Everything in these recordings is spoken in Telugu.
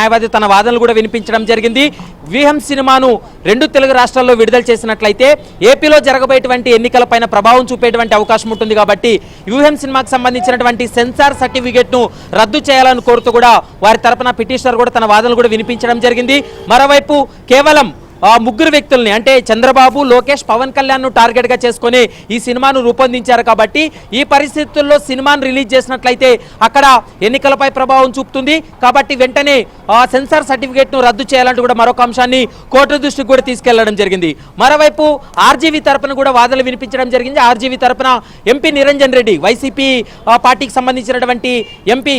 న్యాయవాది తన వాదనలు కూడా వినిపించడం జరిగింది. వ్యూహం సినిమాను 2 తెలుగు రాష్ట్రాల్లో విడుదల చేసినట్లయితే ఏపీలో జరగబోయేటువంటి ఎన్నికలపైన ప్రభావం చూపేటువంటి అవకాశం ఉంటుంది కాబట్టి వ్యూహం సినిమాకు సంబంధించినటువంటి సెన్సార్ సర్టిఫికేట్ను రద్దు చేయాలని కోరుతూ కూడా వారి తరపున పిటిషనర్ కూడా తన వాదనలు కూడా వినిపించడం జరిగింది. మరోవైపు కేవలం 3 వ్యక్తుల్ని అంటే చంద్రబాబు, లోకేష్, పవన్ కళ్యాణ్ను టార్గెట్గా చేసుకొని ఈ సినిమాను రూపొందించారు కాబట్టి ఈ పరిస్థితుల్లో సినిమాను రిలీజ్ చేసినట్లయితే అక్కడ ఎన్నికలపై ప్రభావం చూపుతుంది కాబట్టి వెంటనే సెన్సార్ సర్టిఫికేట్ను రద్దు చేయాలంటూ కూడా మరొక అంశాన్ని కోర్టు దృష్టికి కూడా తీసుకెళ్లడం జరిగింది. మరోవైపు ఆర్జీవీ తరపున కూడా వాదనలు వినిపించడం జరిగింది. ఆర్జీవీ తరపున ఎంపీ నిరంజన్ రెడ్డి, వైసీపీ పార్టీకి సంబంధించినటువంటి ఎంపీ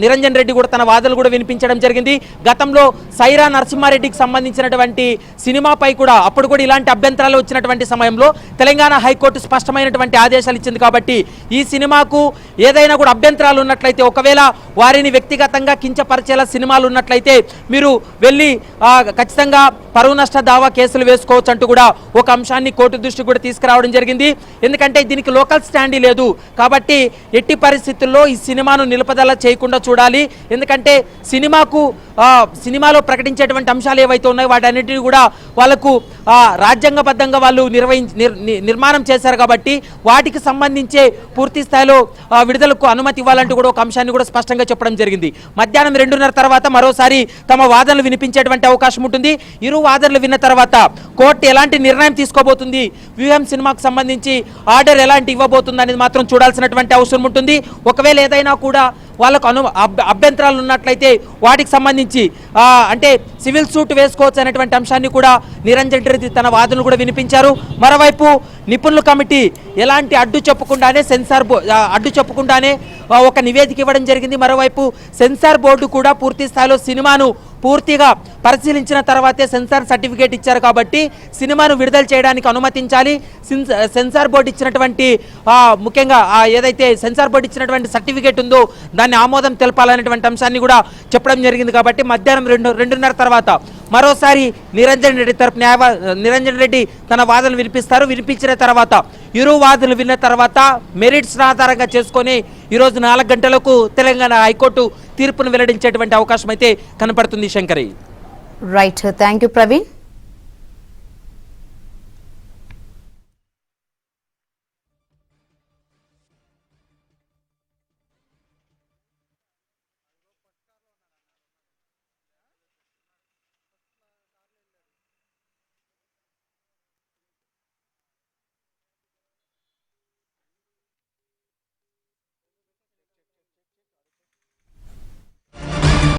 నిరంజన్ రెడ్డి కూడా తన వాదనలు కూడా వినిపించడం జరిగింది. గతంలో సైరా నరసింహారెడ్డికి సంబంధించినటువంటి సినిమాపై కూడా అప్పుడు కూడా ఇలాంటి అభ్యంతరాలు వచ్చినటువంటి సమయంలో తెలంగాణ హైకోర్టు స్పష్టమైనటువంటి ఆదేశాలు ఇచ్చింది కాబట్టి ఈ సినిమాకు ఏదైనా కూడా అభ్యంతరాలు ఉన్నట్లయితే, ఒకవేళ వారిని వ్యక్తిగతంగా కించపరిచేలా సినిమాలు ఉన్నట్లయితే మీరు వెళ్ళి ఖచ్చితంగా పరువు నష్ట దావా కేసులు వేసుకోవచ్చు అంటూ కూడా ఒక అంశాన్ని కోర్టు దృష్టికి కూడా తీసుకురావడం జరిగింది. ఎందుకంటే దీనికి లోకల్ స్టాండీ లేదు కాబట్టి ఎట్టి పరిస్థితుల్లో ఈ సినిమాను నిలుపుదల చేయకుండా చూడాలి. ఎందుకంటే సినిమాలో ప్రకటించేటువంటి అంశాలు ఏవైతే ఉన్నాయో వాటన్నిటిని కూడా వాళ్ళకు రాజ్యాంగబద్ధంగా వాళ్ళు నిర్మాణం చేశారు కాబట్టి వాటికి సంబంధించే పూర్తి స్థాయిలో విడుదలకు అనుమతి ఇవ్వాలంటూ కూడా ఒక అంశాన్ని కూడా స్పష్టంగా చెప్పడం జరిగింది. మధ్యాహ్నం 2:30 తర్వాత మరోసారి తమ వాదనలు వినిపించేటువంటి అవకాశం ఉంటుంది. ఇరు వాదనలు విన్న తర్వాత కోర్టు ఎలాంటి నిర్ణయం తీసుకోబోతుంది, వ్యూహం సినిమాకు సంబంధించి ఆర్డర్ ఎలాంటి ఇవ్వబోతుంది అనేది మాత్రం చూడాల్సినటువంటి అవసరం ఉంటుంది. ఒకవేళ ఏదైనా కూడా వాళ్ళకు అభ్యంతరాలు ఉన్నట్లయితే వాటికి సంబంధించి అంటే సివిల్ సూట్ వేసుకోవచ్చు అనేటువంటి అంశాన్ని కూడా నిరంజన్ రెడ్డి తన వాదనలు కూడా వినిపించారు. మరోవైపు నిపుణుల కమిటీ ఎలాంటి అడ్డు చెప్పకుండానే ఒక నివేదిక ఇవ్వడం జరిగింది. మరోవైపు సెన్సార్ బోర్డు కూడా పూర్తి స్థాయిలో సినిమాను పూర్తిగా పరిశీలించిన తర్వాతే సెన్సార్ సర్టిఫికేట్ ఇచ్చారు కాబట్టి సినిమాను విడుదల చేయడానికి అనుమతించాలి. సెన్సార్ బోర్డు ఇచ్చినటువంటి ముఖ్యంగా ఏదైతే సెన్సార్ బోర్డు ఇచ్చినటువంటి సర్టిఫికేట్ ఉందో దాన్ని ఆమోదం తెలపాలనేటువంటి అంశాన్ని కూడా చెప్పడం జరిగింది. కాబట్టి మధ్యాహ్నం 2:30 తర్వాత మరోసారి నిరంజన్ రెడ్డి తన వాదనలు వినిపించిన తర్వాత ఇరు వాదనలు విన్న తర్వాత మెరిట్స్ ఆధారంగా చేసుకొని ఈరోజు 4 గంటలకు తెలంగాణ హైకోర్టు తీర్పును వెల్లడించేటువంటి అవకాశం అయితే కనపడుతుంది. Shankari. Right, thank you Praveen.